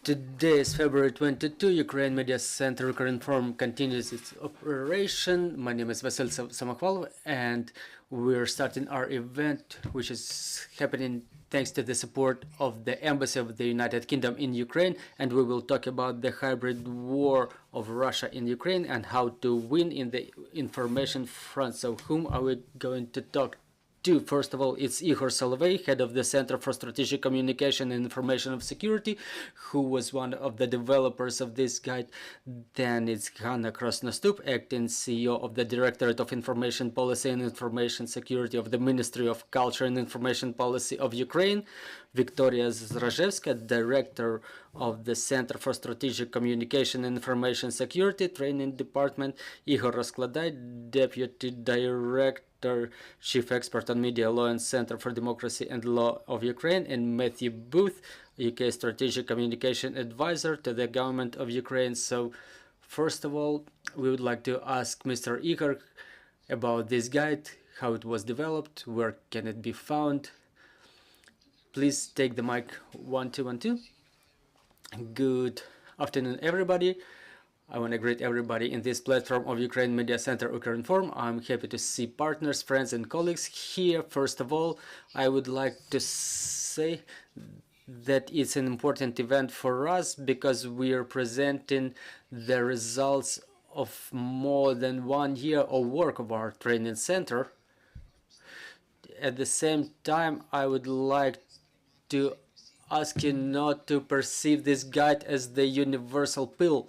Today is February 22. Ukraine Media Center Ukraine Forum continues its operation. My name is Vasil Samokhvalov, and we're starting our event, which is happening thanks to the support of the Embassy of the United Kingdom in Ukraine. And we will talk about the hybrid war of Russia in Ukraine and how to win in the information front. So whom are we going to talk to? First of all, it's Ihor Solovey, head of the Center for Strategic Communication and Information of Security, who was one of the developers of this guide. Then it's Hanna Krasnostup, acting CEO of the Directorate of Information Policy and Information Security of the Ministry of Culture and Information Policy of Ukraine. Viktoriia Zrazhevska, director of the Center for Strategic Communication and Information Security Training Department. Ihor Rozkladai, deputy director, chief expert on media law and Center for Democracy and Law of Ukraine, and Matthew Booth, UK strategic communication advisor to the government of Ukraine. So first of all, we would like to ask Mr. Ihor about this guide, how it was developed, where can it be found. Please take the mic. 1212. Good afternoon, everybody. I want to greet everybody in this platform of Ukraine Media Center Ukraine Forum. I'm happy to see partners, friends, and colleagues here. First of all, I would like to say that it's an important event for us because we are presenting the results of more than 1 year of work of our training center. At the same time, I would like to ask you not to perceive this guide as the universal pill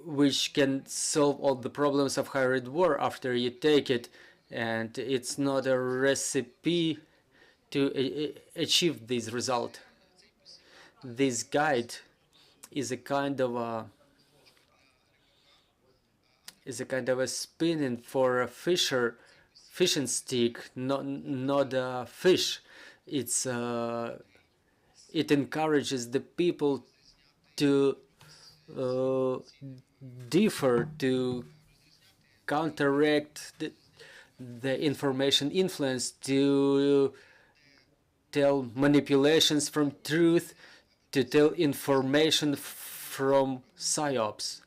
which can solve all the problems of hybrid war after you take it, and it's not a recipe to achieve this result. This guide is a kind of a spinning for a fishing stick, not a fish. It encourages the people to differ, to counteract the information influence, to tell manipulations from truth, to tell information from psyops.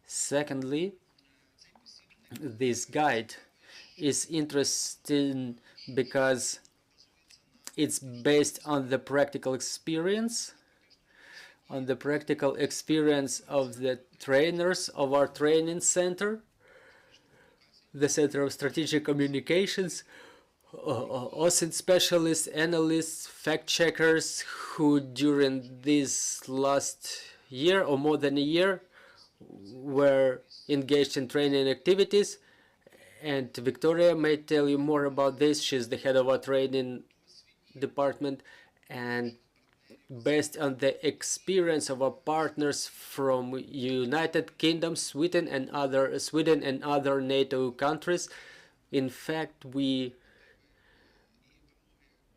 Secondly, this guide is interesting because it's based on the practical experience of the trainers of our training center, the Center of Strategic Communications, OSINT specialists, analysts, fact-checkers who during this last year or more than a year were engaged in training activities. And Viktoriia may tell you more about this. She's the head of our training department, and based on the experience of our partners from United Kingdom, Sweden and other NATO countries. In fact, we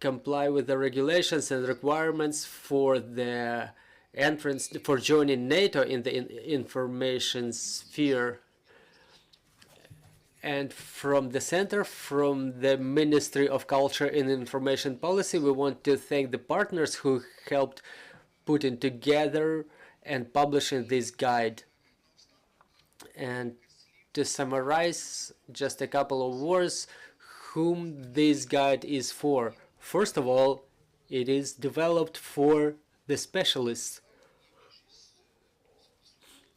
comply with the regulations and requirements for the entrance for joining NATO in the information sphere. And from the center, from the Ministry of Culture and Information Policy, we want to thank the partners who helped putting together and publishing this guide. And to summarize, just a couple of words, whom this guide is for. First of all, it is developed for the specialists.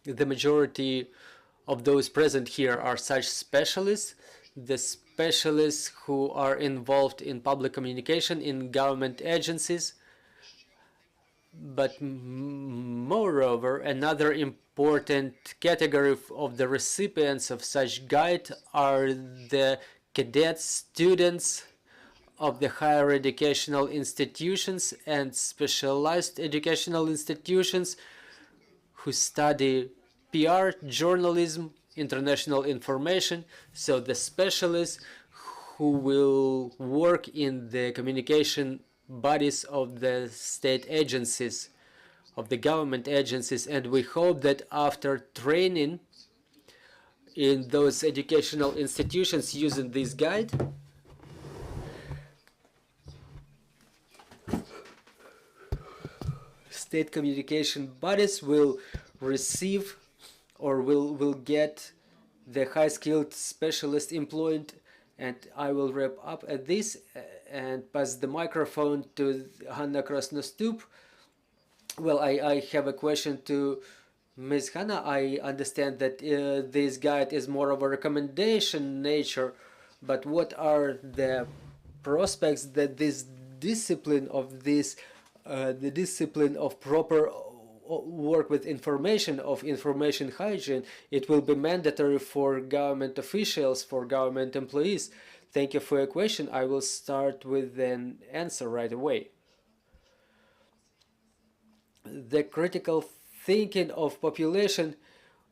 The majority of those present here are such specialists, the specialists who are involved in public communication in government agencies. But moreover, another important category of the recipients of such guide are the cadet students of the higher educational institutions and specialized educational institutions who study PR, journalism, international information. So the specialists who will work in the communication bodies of the state agencies, of the government agencies, and we hope that after training in those educational institutions using this guide, state communication bodies will receive or will get the high-skilled specialist employed. And I will wrap up at this and pass the microphone to Hanna Krasnostup. Well, I have a question to Ms. Hanna. I understand that this guide is more of a recommendation nature, but what are the prospects that this discipline of the discipline of proper work with information, of information hygiene, it will be mandatory for government officials, for government employees? Thank you for your question. I will start with an answer right away. The critical thinking of population,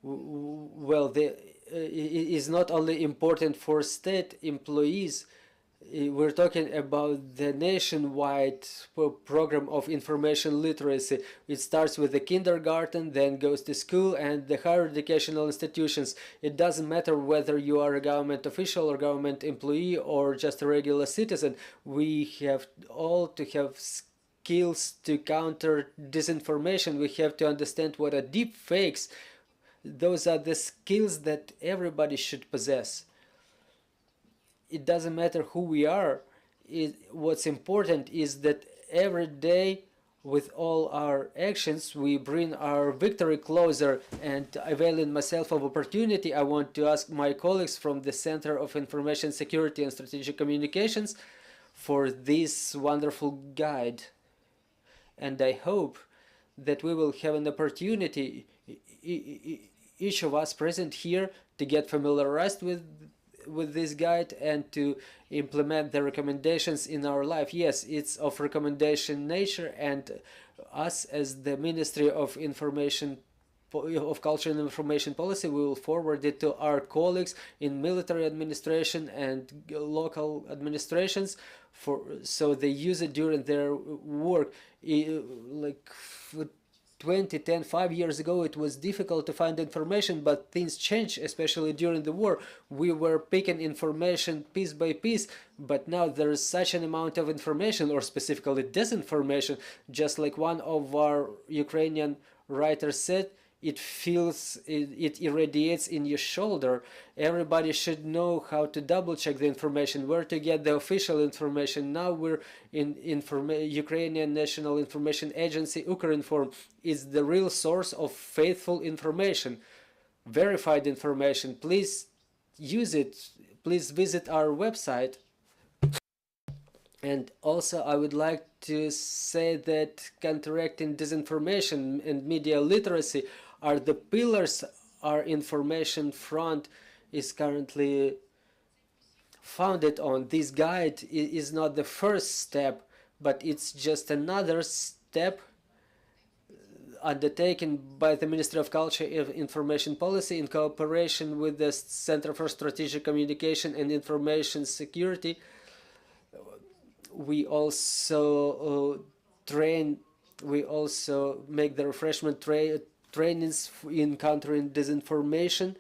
well, is not only important for state employees. We're talking about the nationwide program of information literacy. It starts with the kindergarten, then goes to school and the higher educational institutions. It doesn't matter whether you are a government official or government employee or just a regular citizen. We have all to have skills to counter disinformation. We have to understand what are deep fakes. Those are the skills that everybody should possess. It doesn't matter who we are. What's important is that every day with all our actions we bring our victory closer. And availing myself of opportunity, I want to ask my colleagues from the Center of Information Security and Strategic Communications for this wonderful guide. And I hope that we will have an opportunity, each of us present here, to get familiarized with this guide and to implement the recommendations in our life. Yes, it's of recommendation nature, and us as the Ministry of Information, of Culture and Information Policy, we will forward it to our colleagues in military administration and local administrations so they use it during their work. Like 5 years ago, it was difficult to find information, but things changed, especially during the war. We were picking information piece by piece, but now there is such an amount of information, or specifically disinformation, just like one of our Ukrainian writers said, it irradiates in your shoulder. Everybody should know how to double check the information, where to get the official information. Now we're in Ukrainian National Information Agency, Ukrinform, is the real source of faithful information, verified information. Please use it. Please visit our website. And also I would like to say that counteracting disinformation and media literacy are the pillars our information front is currently founded on. This guide is not the first step, but it's just another step undertaken by the Ministry of Culture and Information Policy in cooperation with the Center for Strategic Communication and Information Security. We also make the refreshment trainings in countering disinformation.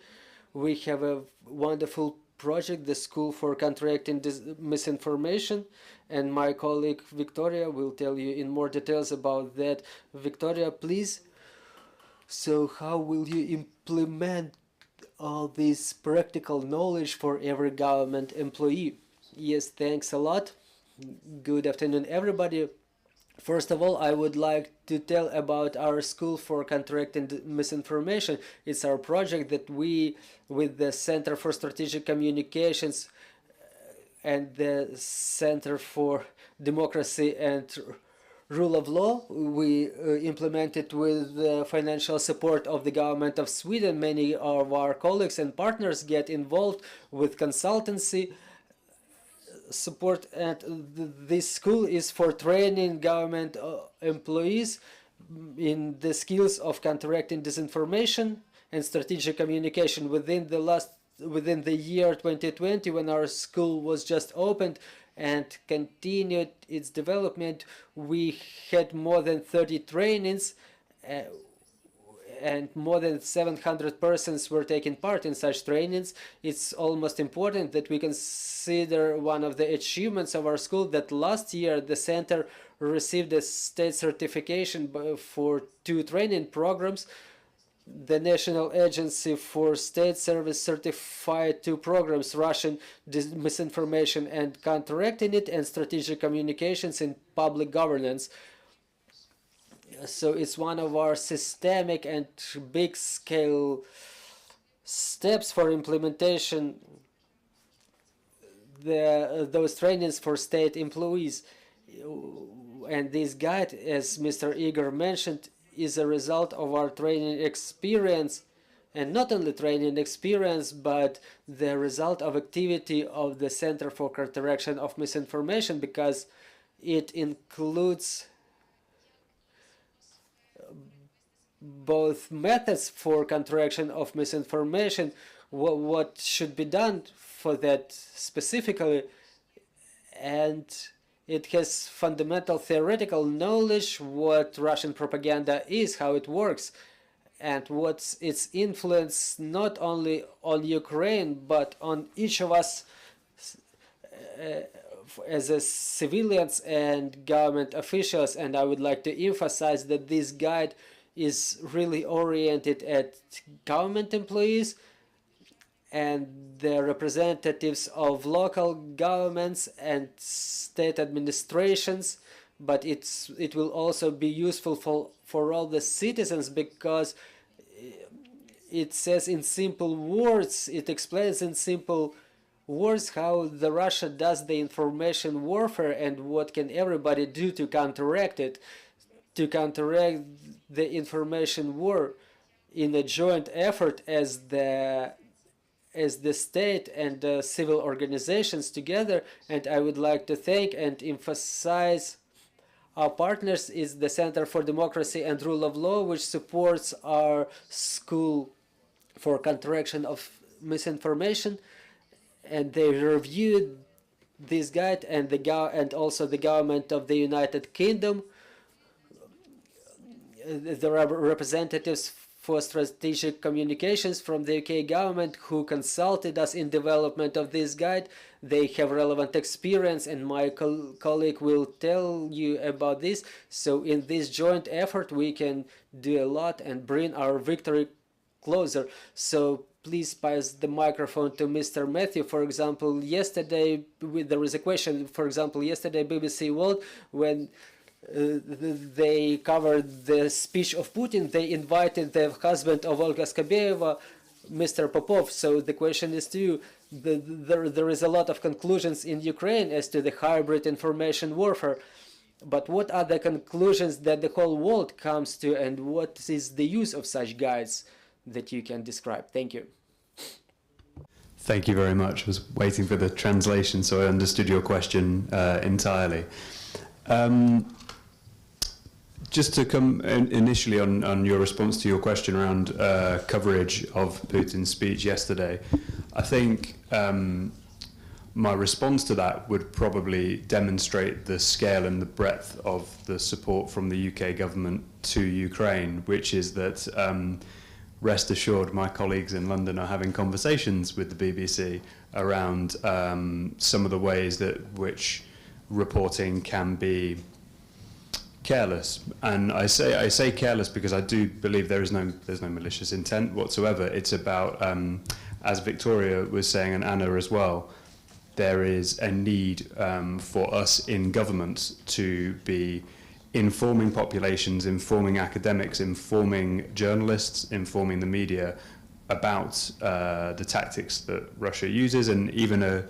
We have a wonderful project, the School for Counteracting Misinformation, and my colleague Viktoriia will tell you in more details about that. Viktoriia, please. So how will you implement all this practical knowledge for every government employee? Yes, thanks a lot. Good afternoon, everybody. First of all, I would like to tell about our School for Counteracting Misinformation. It's our project that we, with the Center for Strategic Communications and the Center for Democracy and Rule of Law, we implemented with the financial support of the government of Sweden. Many of our colleagues and partners get involved with consultancy support, and this school is for training government employees in the skills of counteracting disinformation and strategic communication. Within the year 2020, when our school was just opened and continued its development, we had more than 30 trainings and more than 700 persons were taking part in such trainings. It's almost important that we consider one of the achievements of our school that last year the center received a state certification for 2 training programs. The National Agency for State Service certified 2 programs, Russian misinformation and counteracting it, and strategic communications in public governance. So it's one of our systemic and big-scale steps for implementation those trainings for state employees. And this guide, as Mr. Ihor mentioned, is a result of our training experience, and not only training experience, but the result of activity of the Center for Counteraction of Misinformation, because it includes both methods for counteraction of misinformation, what should be done for that specifically, and it has fundamental theoretical knowledge what Russian propaganda is, how it works, and what's its influence not only on Ukraine but on each of us as a civilians and government officials. And I would like to emphasize that this guide is really oriented at government employees and the representatives of local governments and state administrations, but it will also be useful for all the citizens, because it says in simple words, it explains in simple words how the Russia does the information warfare and what can everybody do to counteract it, to counteract the information war in a joint effort as the state and the civil organizations together. And I would like to thank and emphasize our partners is the Center for Democracy and Rule of Law, which supports our School for Counteraction of Misinformation, and they reviewed this guide, and also the government of the United Kingdom. There are representatives for strategic communications from the UK government who consulted us in development of this guide. They have relevant experience, and my colleague will tell you about this. So in this joint effort, we can do a lot and bring our victory closer. So please pass the microphone to Mr. Matthew. For example, yesterday, there was a question, for example, yesterday BBC World, when they covered the speech of Putin, they invited the husband of Olga Skabeyeva, Mr. Popov. So the question is to you, there is a lot of conclusions in Ukraine as to the hybrid information warfare, but what are the conclusions that the whole world comes to, and what is the use of such guides that you can describe? Thank you. Thank you very much. I was waiting for the translation, so I understood your question entirely. Just to come initially on your response to your question around coverage of Putin's speech yesterday, I think my response to that would probably demonstrate the scale and the breadth of the support from the UK government to Ukraine, which is that rest assured my colleagues in London are having conversations with the BBC around some of the ways that which reporting can be careless. And I say careless because I do believe there's no malicious intent whatsoever. It's about, as Viktoriia was saying, and Anna as well, there is a need for us in government to be informing populations, informing academics, informing journalists, informing the media about the tactics that Russia uses, and even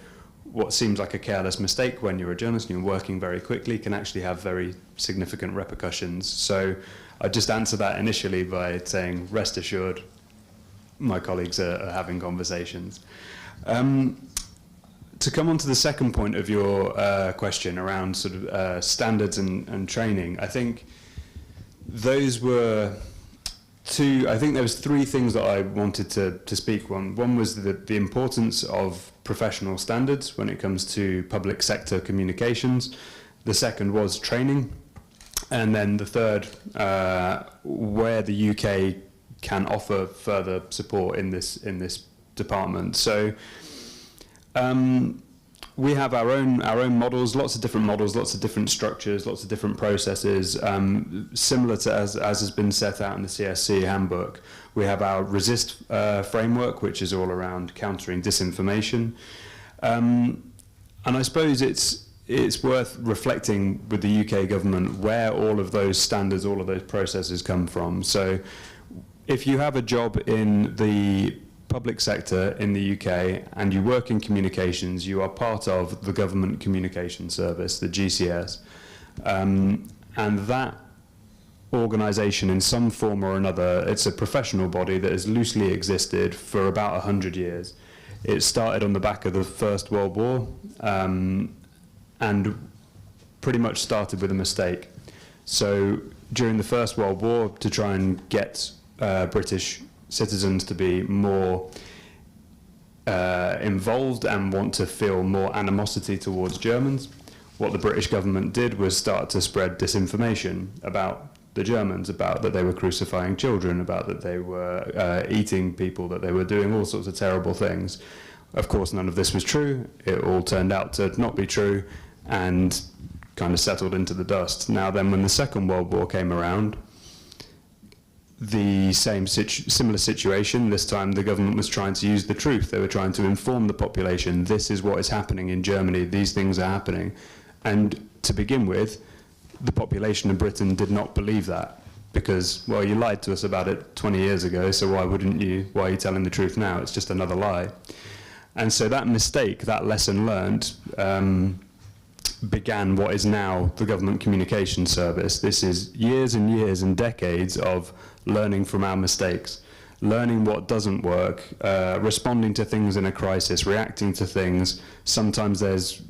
what seems like a careless mistake when you're a journalist and you're working very quickly can actually have very significant repercussions. So I just answer that initially by saying, rest assured, my colleagues are having conversations. To come on to the second point of your question around sort of standards and training, I think those were I think there was 3 things that I wanted to speak on. One was the importance of professional standards when it comes to public sector communications. The second was training. And then the third, where the UK can offer further support in this department. So we have our own models, lots of different structures, lots of different processes, similar to as has been set out in the CSC handbook. We have our resist framework, which is all around countering disinformation, and I suppose it's worth reflecting with the UK government where all of those standards, all of those processes come from. So if you have a job in the public sector in the UK and you work in communications, you are part of the Government Communication Service, the GCS, and that organisation in some form or another, it's a professional body that has loosely existed for about 100 years. It started on the back of the First World War, and pretty much started with a mistake. So during the First World War, to try and get British citizens to be more involved and want to feel more animosity towards Germans, what the British government did was start to spread disinformation about the Germans, about that they were crucifying children, about that they were eating people, that they were doing all sorts of terrible things. Of course, none of this was true. It all turned out to not be true and kind of settled into the dust. Now then, when the Second World War came around, the similar situation. This time the government was trying to use the truth. They were trying to inform the population, this is what is happening in Germany, these things are happening. And to begin with, the population of Britain did not believe that, because, well, you lied to us about it 20 years ago, so why are you telling the truth now? It's just another lie. And so that mistake, that lesson learned, began what is now the Government Communication Service. This is years and years and decades of learning from our mistakes, learning what doesn't work, responding to things in a crisis, reacting to things. Sometimes there's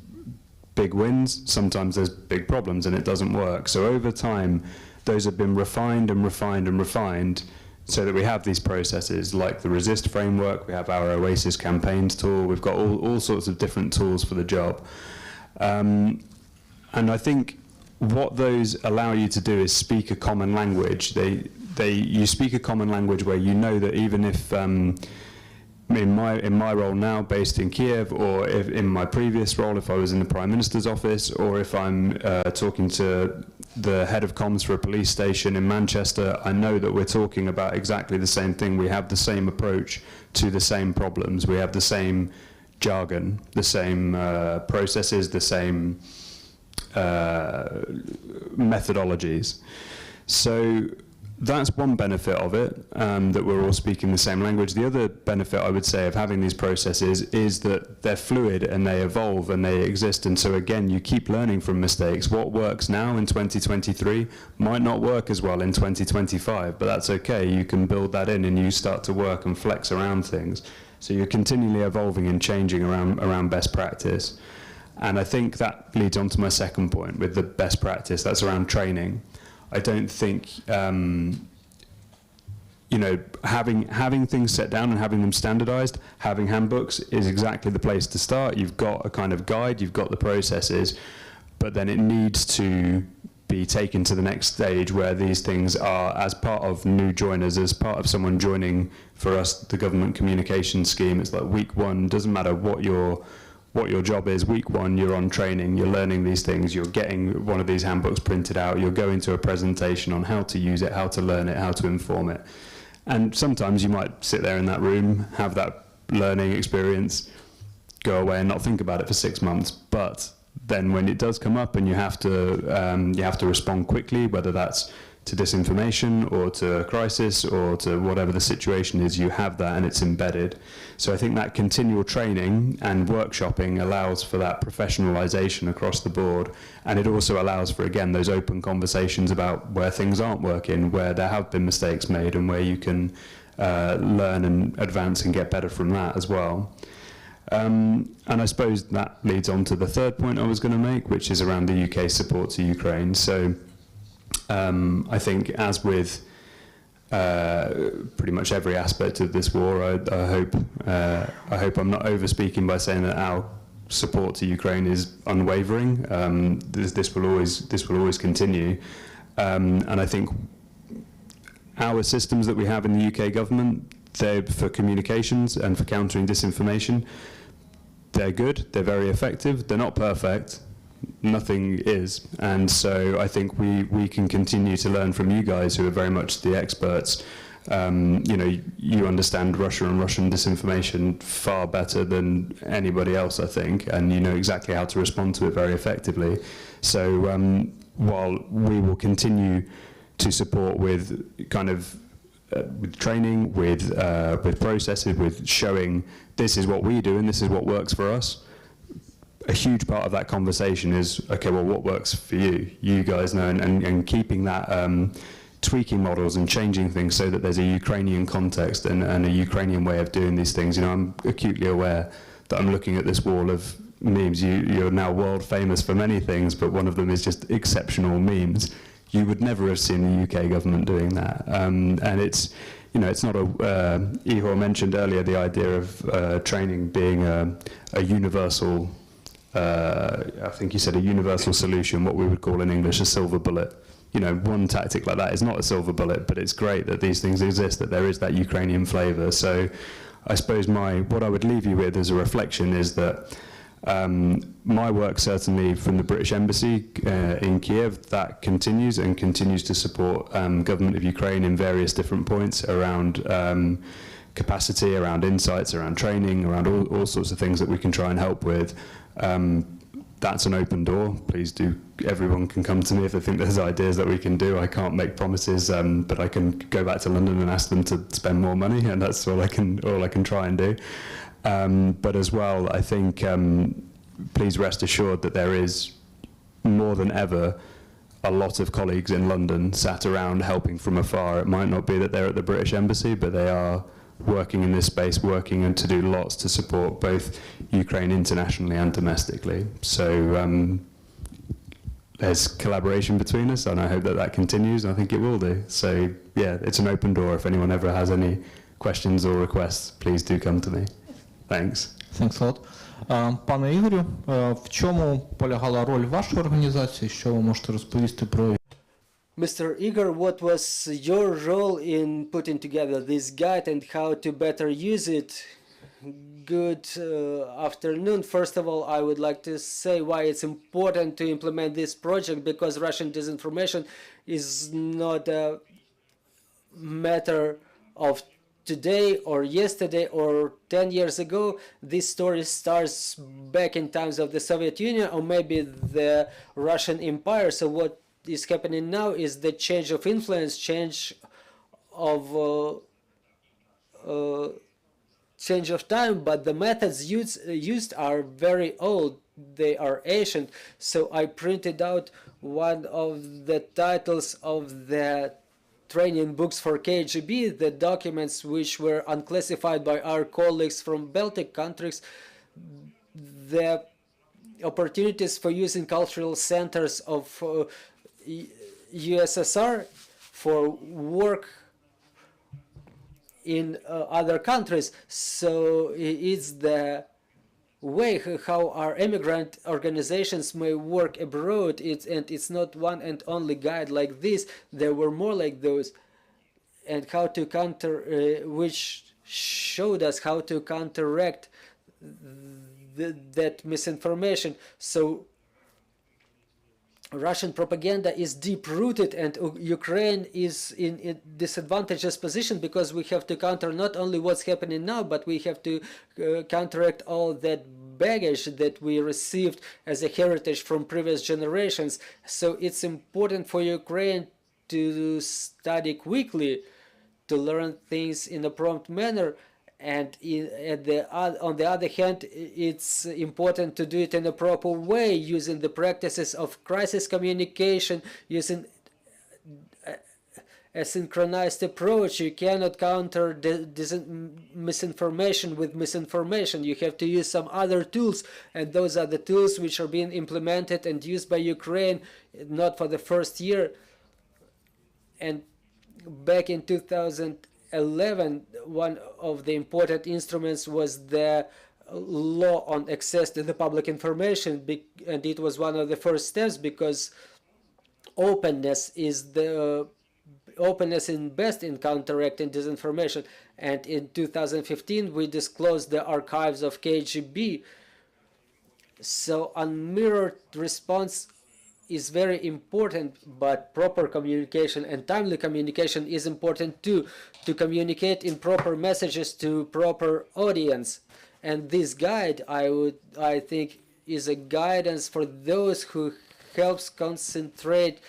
big wins, sometimes there's big problems and it doesn't work. So over time, those have been refined and refined and refined so that we have these processes like the resist framework, we have our Oasis campaigns tool, we've got all sorts of different tools for the job. And I think what those allow you to do is speak a common language. You speak a common language where you know that even if in my role now based in Kyiv, or if in my previous role if I was in the Prime Minister's office, or if I'm talking to the head of comms for a police station in Manchester, I know that we're talking about exactly the same thing. We have the same approach to the same problems. We have the same jargon, the same processes, the same methodologies. So that's one benefit of it, that we're all speaking the same language. The other benefit, I would say, of having these processes is that they're fluid and they evolve and they exist. And so again, you keep learning from mistakes. What works now in 2023 might not work as well in 2025, but that's okay. You can build that in and you start to work and flex around things. So you're continually evolving and changing around best practice. And I think that leads on to my second point with the best practice. That's around training. I don't think, having things set down and having them standardized, having handbooks is exactly the place to start. You've got a kind of guide, you've got the processes, but then it needs to be taken to the next stage where these things are, as part of new joiners, as part of someone joining for us, the government communication scheme. It's like week one, doesn't matter what your job is. Week one, you're on training, you're learning these things, you're getting one of these handbooks printed out, you're going to a presentation on how to use it, how to learn it, how to inform it. And sometimes you might sit there in that room, have that learning experience, go away and not think about it for 6 months. But then when it does come up and you have to respond quickly, whether that's to disinformation or to a crisis or to whatever the situation is, you have that and it's embedded. So I think that continual training and workshopping allows for that professionalization across the board, and it also allows for, again, those open conversations about where things aren't working, where there have been mistakes made, and where you can learn and advance and get better from that as well. And I suppose that leads on to the third point I was going to make, which is around the UK's support to Ukraine. So I think, as with pretty much every aspect of this war, I hope I'm not over-speaking by saying that our support to Ukraine is unwavering. This will always continue, and I think our systems that we have in the UK government, they're for communications and for countering disinformation. they're good, they're very effective, they're not perfect, nothing is, and so I think we can continue to learn from you guys who are very much the experts. You understand Russia and Russian disinformation far better than anybody else, I think, and you know exactly how to respond to it very effectively. So while we will continue to support with kind of with training, with processes, with showing this is what we do and this is what works for us, a huge part of that conversation is, okay, well, what works for you? You guys know, and keeping that, tweaking models and changing things so that there's a Ukrainian context and a Ukrainian way of doing these things. You know, I'm acutely aware that I'm looking at this wall of memes. You're now world famous for many things, but one of them is just exceptional memes. You would never have seen the UK government doing that. And it's, you know, it's not a, Ihor mentioned earlier the idea of training being a universal, I think you said a universal solution, what we would call in English a silver bullet. You know, one tactic like that is not a silver bullet, but it's great that these things exist, that there is that Ukrainian flavour. So I suppose what I would leave you with as a reflection is that my work, certainly from the British Embassy in Kyiv, that continues and continues to support government of Ukraine in various different points around capacity, around insights, around training, around all sorts of things that we can try and help with. That's an open door. Please do. Everyone can come to me if they think there's ideas that we can do. I can't make promises, but I can go back to London and ask them to spend more money, and that's all I can try and do. But as well, I think please rest assured that there is more than ever a lot of colleagues in London sat around helping from afar. It might not be that they're at the British Embassy, but they are working in this space, working and to do lots to support both Ukraine internationally and domestically. So there's collaboration between us, and I hope that continues, and I think it will do. So yeah, it's an open door. If anyone ever has any questions or requests, please do come to me. Thanks. Thanks a lot. Пане Ігорю, в чому полягала роль вашої організації? Що ви можете розповісти про Mr. Ihor, what was your role in putting together this guide and how to better use it? Good afternoon. First of all, I would like to say why it's important to implement this project, because Russian disinformation is not a matter of today or yesterday or 10 years ago. This story starts back in times of the Soviet Union or maybe the Russian Empire. So what is happening now is the change of influence, change of time, but the methods used are very old. They are ancient. So I printed out one of the titles of the training books for KGB, the documents which were unclassified by our colleagues from Baltic countries, the opportunities for using cultural centers of USSR for work in other countries. So it's the way how our immigrant organizations may work abroad. And it's not one and only guide like this. There were more like those, and how to counter, which showed us how to counteract that misinformation. So Russian propaganda is deep-rooted, and Ukraine is in a disadvantageous position because we have to counter not only what's happening now, but we have to counteract all that baggage that we received as a heritage from previous generations. So it's important for Ukraine to study quickly, to learn things in a prompt manner. And on the other hand, it's important to do it in a proper way, using the practices of crisis communication, using a synchronized approach. You cannot counter misinformation with misinformation. You have to use some other tools, and those are the tools which are being implemented and used by Ukraine, not for the first year. And back in 2011, one of the important instruments was the law on access to the public information, and it was one of the first steps, because openness is best in counteracting disinformation. And in 2015 we disclosed the archives of KGB, So unmirrored response is very important, but proper communication and timely communication is important too, to communicate in proper messages to proper audience. And this guide, I think, is a guidance for those who helps concentrate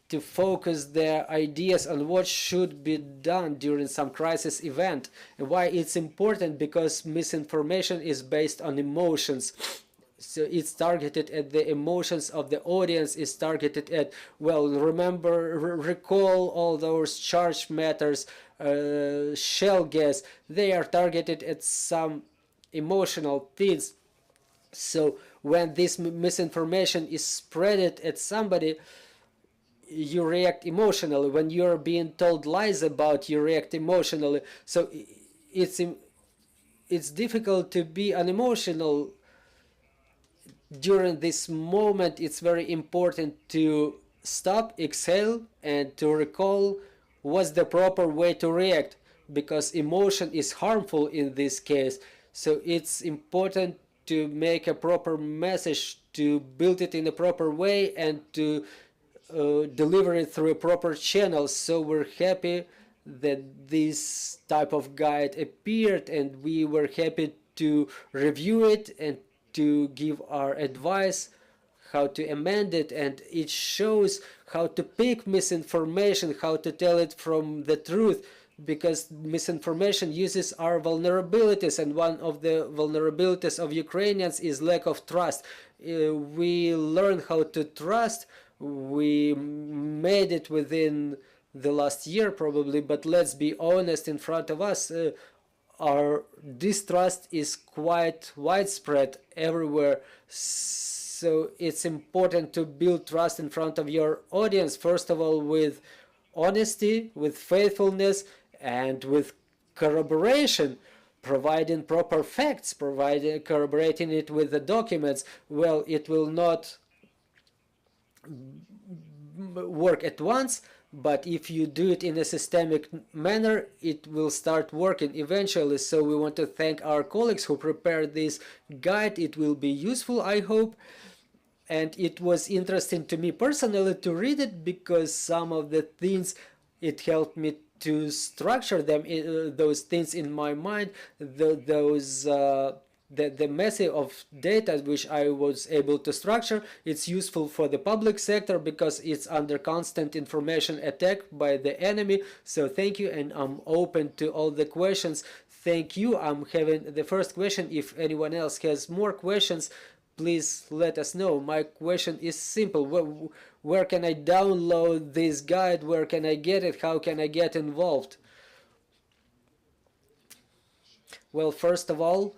to focus their ideas on what should be done during some crisis event. And why it's important, because misinformation is based on emotions. So it's targeted at the emotions of the audience, is targeted at, well, recall all those charged matters, shell gas. They are targeted at some emotional things. So when this misinformation is spread at somebody, you react emotionally. When you're being told lies about, you react emotionally. So it's difficult to be unemotional during this moment. It's very important to stop, exhale, and to recall what's the proper way to react, because emotion is harmful in this case. So it's important to make a proper message, to build it in a proper way, and to deliver it through a proper channel. So we're happy that this type of guide appeared, and we were happy to review it and to give our advice how to amend it. And it shows how to pick misinformation, how to tell it from the truth, because misinformation uses our vulnerabilities, and one of the vulnerabilities of Ukrainians is lack of trust. We learn how to trust. We made it within the last year probably, but let's be honest in front of us, our distrust is quite widespread everywhere. So it's important to build trust in front of your audience, first of all with honesty, with faithfulness, and with corroboration, providing proper facts, corroborating it with the documents. Well, it will not work at once, but if you do it in a systemic manner, it will start working eventually. So we want to thank our colleagues who prepared this guide. It will be useful, I hope. And it was interesting to me personally to read it, because some of the things, it helped me to structure them, those things in my mind, the message of data which I was able to structure. It's useful for the public sector because it's under constant information attack by the enemy. So thank you, and I'm open to all the questions. Thank you. I'm having the first question. If anyone else has more questions, please let us know. My question is simple. Where can I download this guide? Where can I get it? How can I get involved? Well, first of all,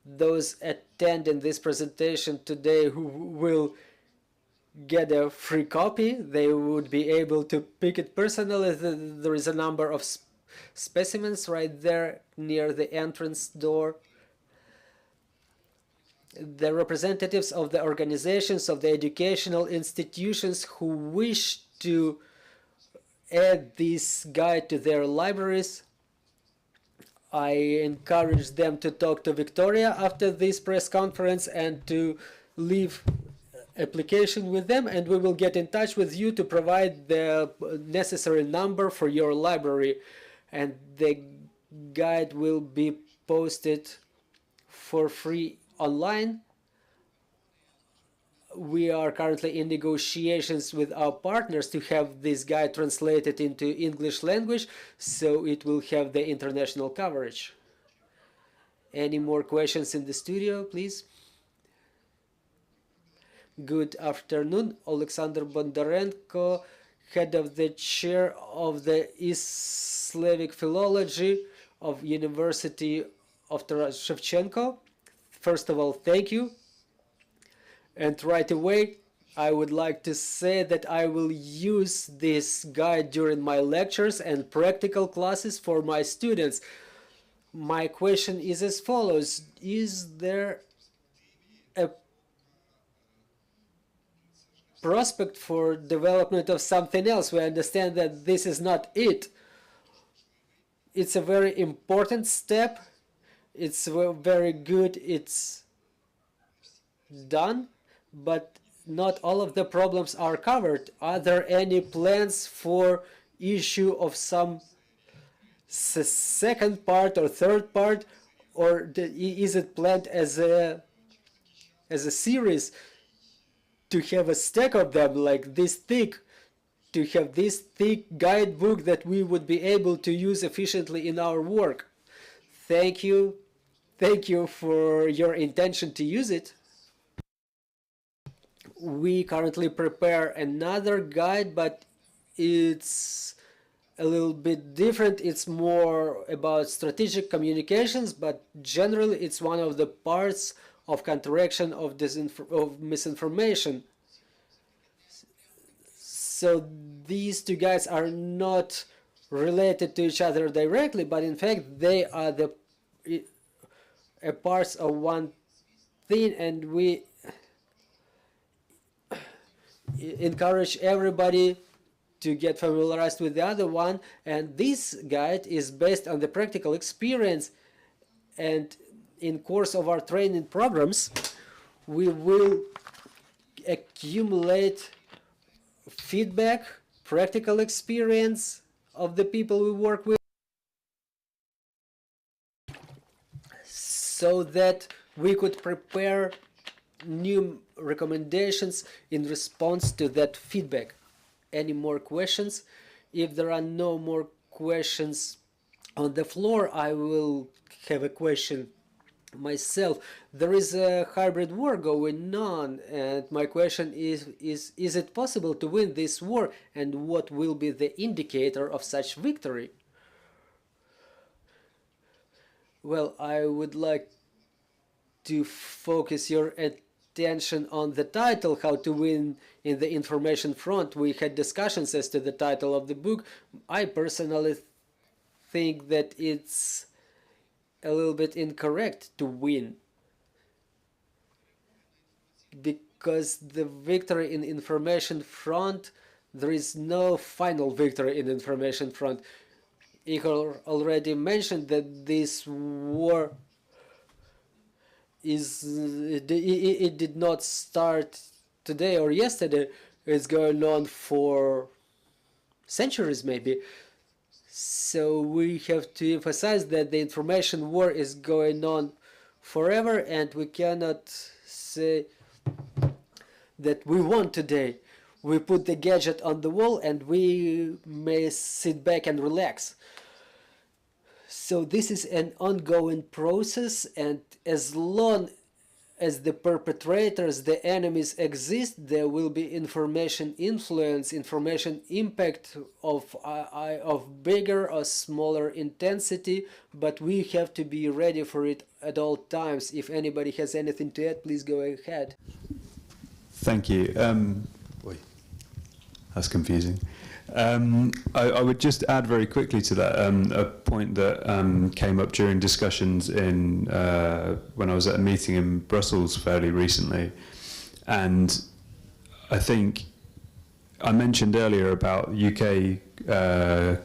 those attending this presentation today who will get a free copy, they would be able to pick it personally. There is a number of specimens right there near the entrance door. The representatives of the organizations, of the educational institutions who wish to add this guide to their libraries, I encourage them to talk to Viktoriia after this press conference and to leave application with them, and we will get in touch with you to provide the necessary number for your library. And the guide will be posted for free online. We are currently in negotiations with our partners to have this guide translated into English language, so it will have the international coverage. Any more questions in the studio, please? Good afternoon. Oleksandr Bondarenko, head of the chair of the East Slavic Philology of University of Zrazhevska. First of all, thank you. And right away, I would like to say that I will use this guide during my lectures and practical classes for my students. My question is as follows. Is there a prospect for development of something else? We understand that this is not it. It's a very important step. It's very good. It's done, but not all of the problems are covered. Are there any plans for issue of some second part or third part, or is it planned as a series to have a stack of them like this thick, to have this thick guidebook that we would be able to use efficiently in our work? Thank you. Thank you for your intention to use it. We currently prepare another guide, but it's a little bit different. It's more about strategic communications, but generally it's one of the parts of counteraction of misinformation. So these two guides are not related to each other directly, but in fact they are the parts of one thing, and we encourage everybody to get familiarized with the other one. And this guide is based on the practical experience, and in course of our training programs we will accumulate feedback, practical experience of the people we work with, so that we could prepare new recommendations in response to that feedback. Any more questions? If there are no more questions on the floor, I will have a question myself. There is a hybrid war going on, and my question is it possible to win this war, and what will be the indicator of such victory? Well, I would like to focus your attention on the title, How to Win in the Information Front. We had discussions as to the title of the book. I personally think that it's a little bit incorrect to win, because the victory in information front, there is no final victory in information front. Ihor already mentioned that this war it did not start today or yesterday. It's going on for centuries maybe. So we have to emphasize that the information war is going on forever, and we cannot say that we won today. We put the gadget on the wall and we may sit back and relax. So this is an ongoing process, and as long as the perpetrators, the enemies exist, there will be information influence, information impact of bigger or smaller intensity, but we have to be ready for it at all times. If anybody has anything to add, please go ahead. Thank you. That's confusing. I would just add very quickly to that a point that came up during discussions in when I was at a meeting in Brussels fairly recently, and I think I mentioned earlier about UK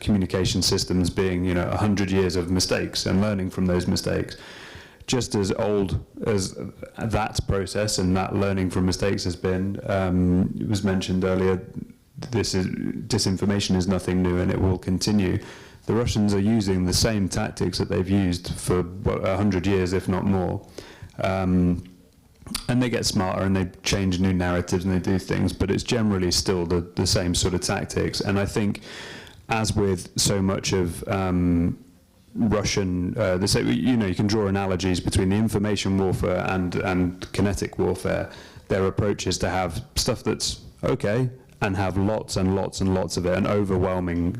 communication systems being 100 years of mistakes and learning from those mistakes. Just as old as that process and that learning from mistakes has been, it was mentioned earlier, disinformation is nothing new, and it will continue. The Russians are using the same tactics that they've used for 100 years, if not more. And they get smarter and they change new narratives and they do things, but it's generally still the same sort of tactics. And I think, as with so much of Russian, you can draw analogies between the information warfare and kinetic warfare. Their approach is to have stuff that's okay, and have lots and lots and lots of it, an overwhelming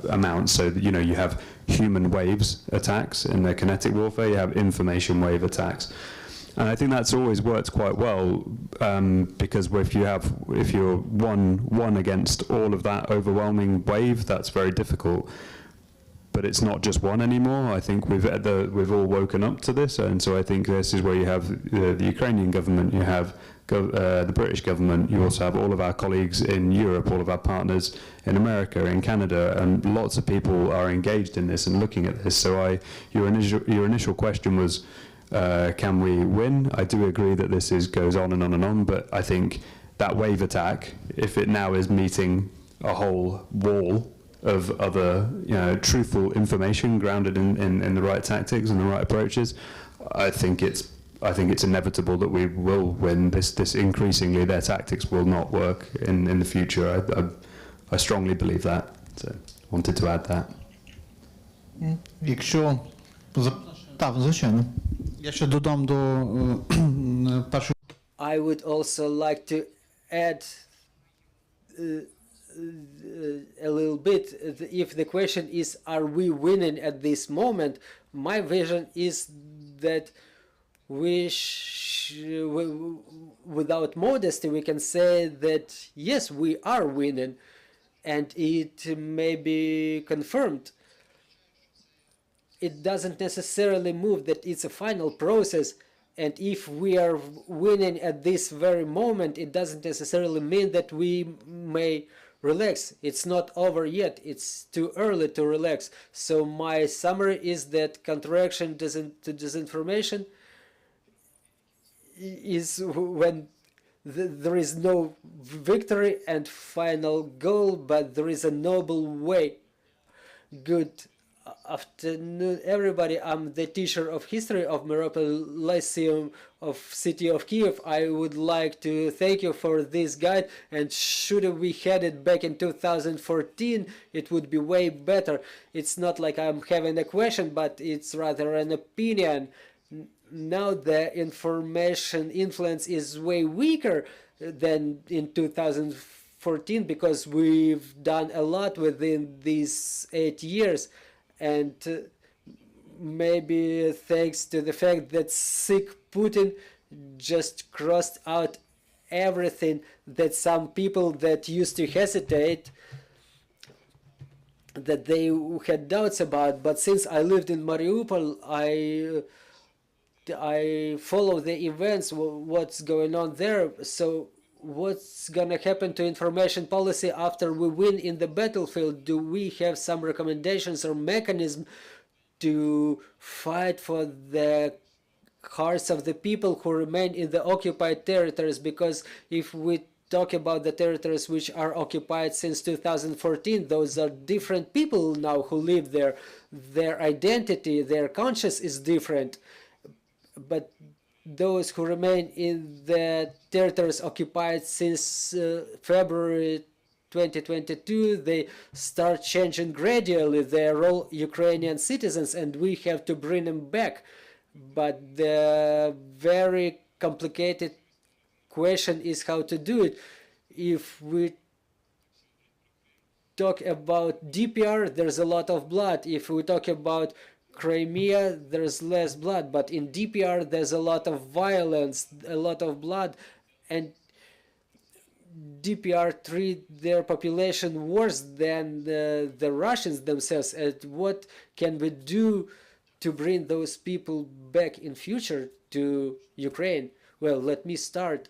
amount. So that, you have human waves attacks in their kinetic warfare, you have information wave attacks. And I think that's always worked quite well, because if you're one against all of that overwhelming wave, that's very difficult. But it's not just one anymore. I think we've all woken up to this, and so I think this is where you have the Ukrainian government, you have the British government, you also have all of our colleagues in Europe, all of our partners in America, in Canada, and lots of people are engaged in this and looking at this. So your initial question was, can we win? I do agree that this goes on and on and on, but I think that wave attack, if it now is meeting a whole wall of other, truthful information grounded in the right tactics and the right approaches, I think it's inevitable that we will win. This increasingly, their tactics will not work in the future. I strongly believe that. So wanted to add that. Якщо так, звичайно. Я ще додам до першого. I would also like to add a little bit. If the question is, are we winning at this moment? My vision is that without modesty, we can say that yes, we are winning, and it may be confirmed. It doesn't necessarily move that it's a final process, and if we are winning at this very moment, it doesn't necessarily mean that we may relax. It's not over yet. It's too early to relax. So my summary is that counteraction to disinformation is when there is no victory and final goal, but there is a noble way. Good afternoon, everybody. I'm the teacher of history of Mariupol Lyceum of city of Kyiv. I would like to thank you for this guide, and should we had it back in 2014, it would be way better. It's not like I'm having a question, but it's rather an opinion. Now the information influence is way weaker than in 2014 because we've done a lot within these 8 years, and maybe thanks to the fact that sick Putin just crossed out everything that some people that used to hesitate, that they had doubts about. But since I lived in Mariupol, I follow the events, what's going on there. So what's gonna happen to information policy after we win in the battlefield? Do we have some recommendations or mechanism to fight for the hearts of the people who remain in the occupied territories? Because if we talk about the territories which are occupied since 2014, those are different people now who live there. Their identity, their conscience is different. But those who remain in the territories occupied since February 2022, they start changing gradually. They're all Ukrainian citizens, and we have to bring them back. But the very complicated question is how to do it. If we talk about DPR, there's a lot of blood. If we talk about Crimea, there's less blood, but in DPR there's a lot of violence, a lot of blood, and DPR treat their population worse than the Russians themselves. And what can we do to bring those people back in future to Ukraine? Well, let me start.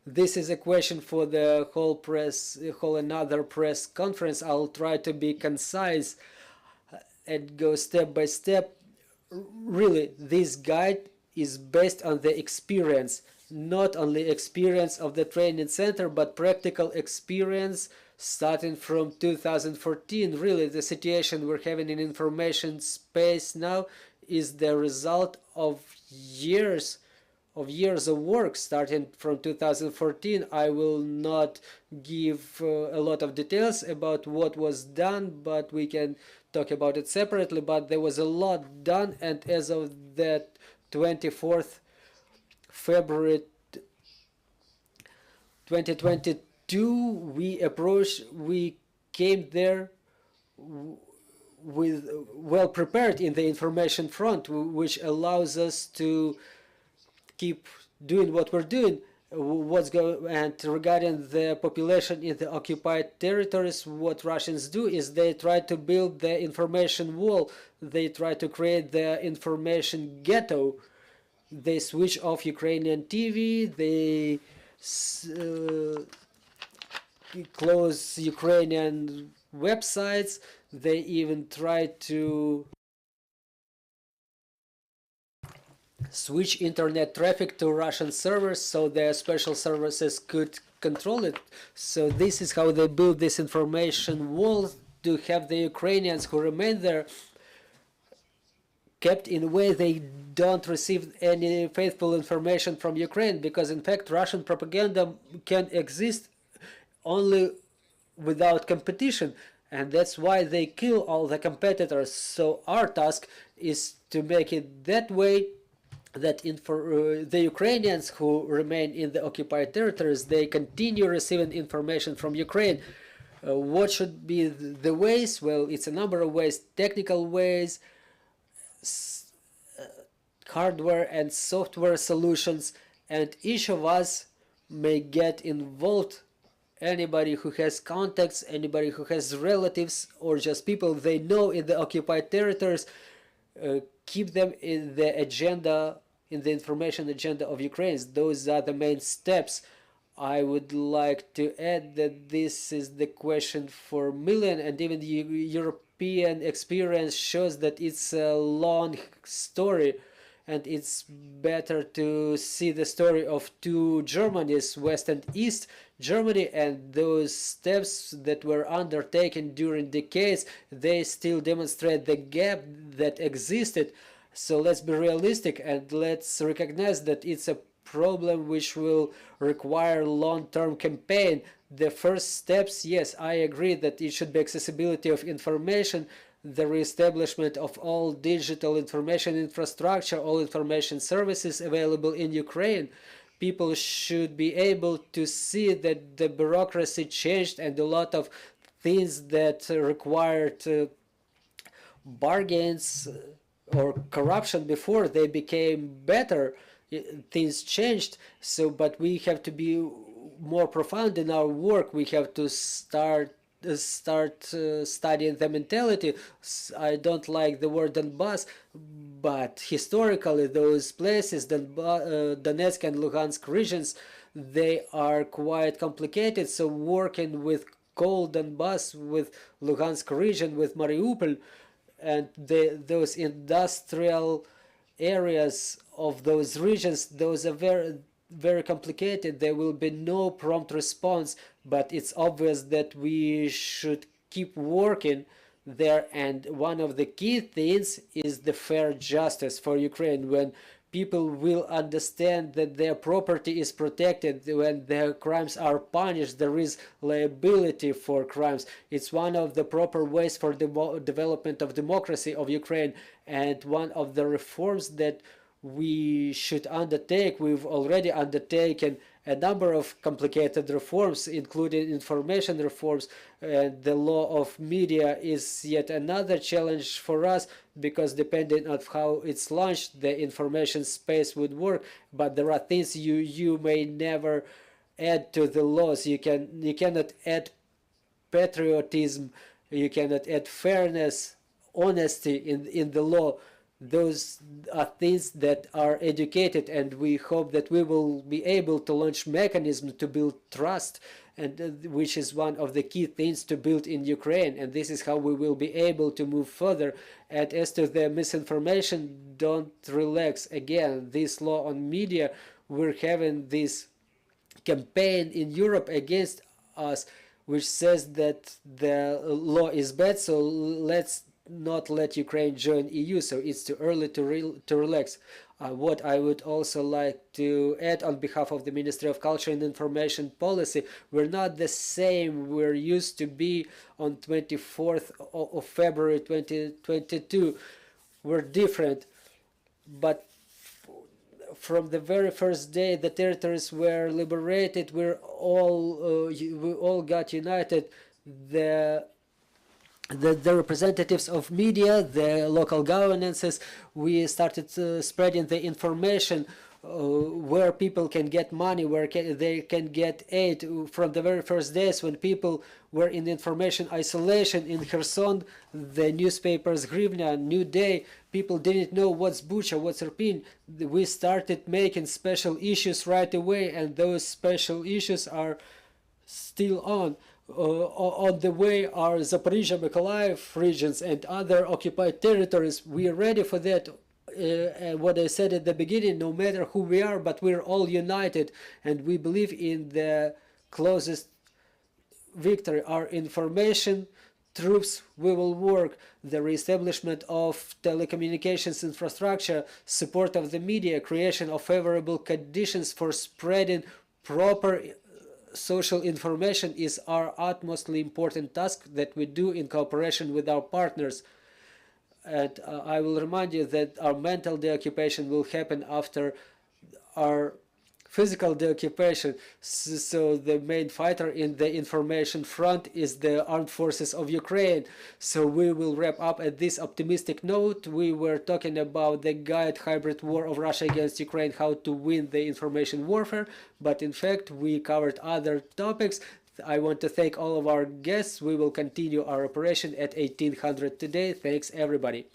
This is a question for the whole another press conference. I'll try to be concise and go step by step. Really, this guide is based on the experience, not only experience of the training center, but practical experience starting from 2014. Really, the situation we're having in information space now is the result of years of work starting from 2014. I will not give a lot of details about what was done, but we can talk about it separately. But there was a lot done, and as of that 24th February 2022, we came there with well prepared in the information front, which allows us to keep doing what we're doing. And regarding the population in the occupied territories, what Russians do is they try to build the information wall. They try to create the information ghetto. They switch off Ukrainian TV. They close Ukrainian websites. They even try to switch internet traffic to Russian servers so their special services could control it. So this is how they build this information wall, to have the Ukrainians who remain there kept in a way they don't receive any faithful information from Ukraine, because in fact Russian propaganda can exist only without competition, and that's why they kill all the competitors. So our task is to make it that way that the Ukrainians who remain in the occupied territories, they continue receiving information from Ukraine. What should be the ways? Well, it's a number of ways, technical ways, hardware and software solutions, and each of us may get involved. Anybody who has contacts, anybody who has relatives, or just people they know in the occupied territories, keep them in the agenda, in the information agenda of Ukraine. Those are the main steps. I would like to add that this is the question for million, and even the European experience shows that it's a long story, and it's better to see the story of two Germanys, West and East Germany, and those steps that were undertaken during decades, they still demonstrate the gap that existed. So let's be realistic and let's recognize that it's a problem which will require long-term campaign. The first steps, yes, I agree that it should be accessibility of information, the reestablishment of all digital information infrastructure, all information services available in Ukraine. People should be able to see that the bureaucracy changed, and a lot of things that required bargains or corruption before, they became better. Things changed. So, but we have to be more profound in our work. We have to start studying the mentality. I don't like the word Donbass, but historically those places, Donetsk and Luhansk regions, they are quite complicated. So working with cold Donbass, with Luhansk region, with Mariupol, and those industrial areas of those regions, those are very, very complicated. There will be no prompt response, but it's obvious that we should keep working there. And one of the key things is the fair justice for Ukraine. When people will understand that their property is protected, when their crimes are punished, there is liability for crimes. It's one of the proper ways for the development of democracy of Ukraine, and one of the reforms that we should undertake. We've already undertaken a number of complicated reforms, including information reforms, and the law of media is yet another challenge for us, because depending on how it's launched, the information space would work. But there are things you may never add to the laws. You cannot add patriotism, you cannot add fairness, honesty in the law. Those are things that are educated, and we hope that we will be able to launch mechanisms to build trust, and which is one of the key things to build in Ukraine, and this is how we will be able to move further. And as to the misinformation, don't relax. Again, this law on media, we're having this campaign in Europe against us, which says that the law is bad, so let's not let Ukraine join EU. So it's too early to relax. What I would also like to add on behalf of the Ministry of Culture and Information Policy, we're not the same we're used to be on 24th of February 2022. We're different, but from the very first day the territories were liberated, we all got united. The representatives of media, the local governances, we started spreading the information where people can get money, where they can get aid. From the very first days when people were in information isolation in Kherson, the newspapers Grivnia, New Day, people didn't know what's Bucha, what's Irpin. We started making special issues right away, and those special issues are still on. On the way are Zaporizhia, Mykolaiv regions and other occupied territories. We are ready for that. what I said at the beginning, no matter who we are, but we're all united, and we believe in the closest victory. Our information troops, we will work the reestablishment of telecommunications infrastructure, support of the media, creation of favorable conditions for spreading proper social information is our utmostly important task that we do in cooperation with our partners. And I will remind you that our mental deoccupation will happen after our physical deoccupation. So the main fighter in the information front is the armed forces of Ukraine. So we will wrap up at this optimistic note. We were talking about the guide hybrid war of Russia against Ukraine, how to win the information warfare, but in fact we covered other topics. I want to thank all of our guests. We will continue our operation at 1800 today. Thanks everybody.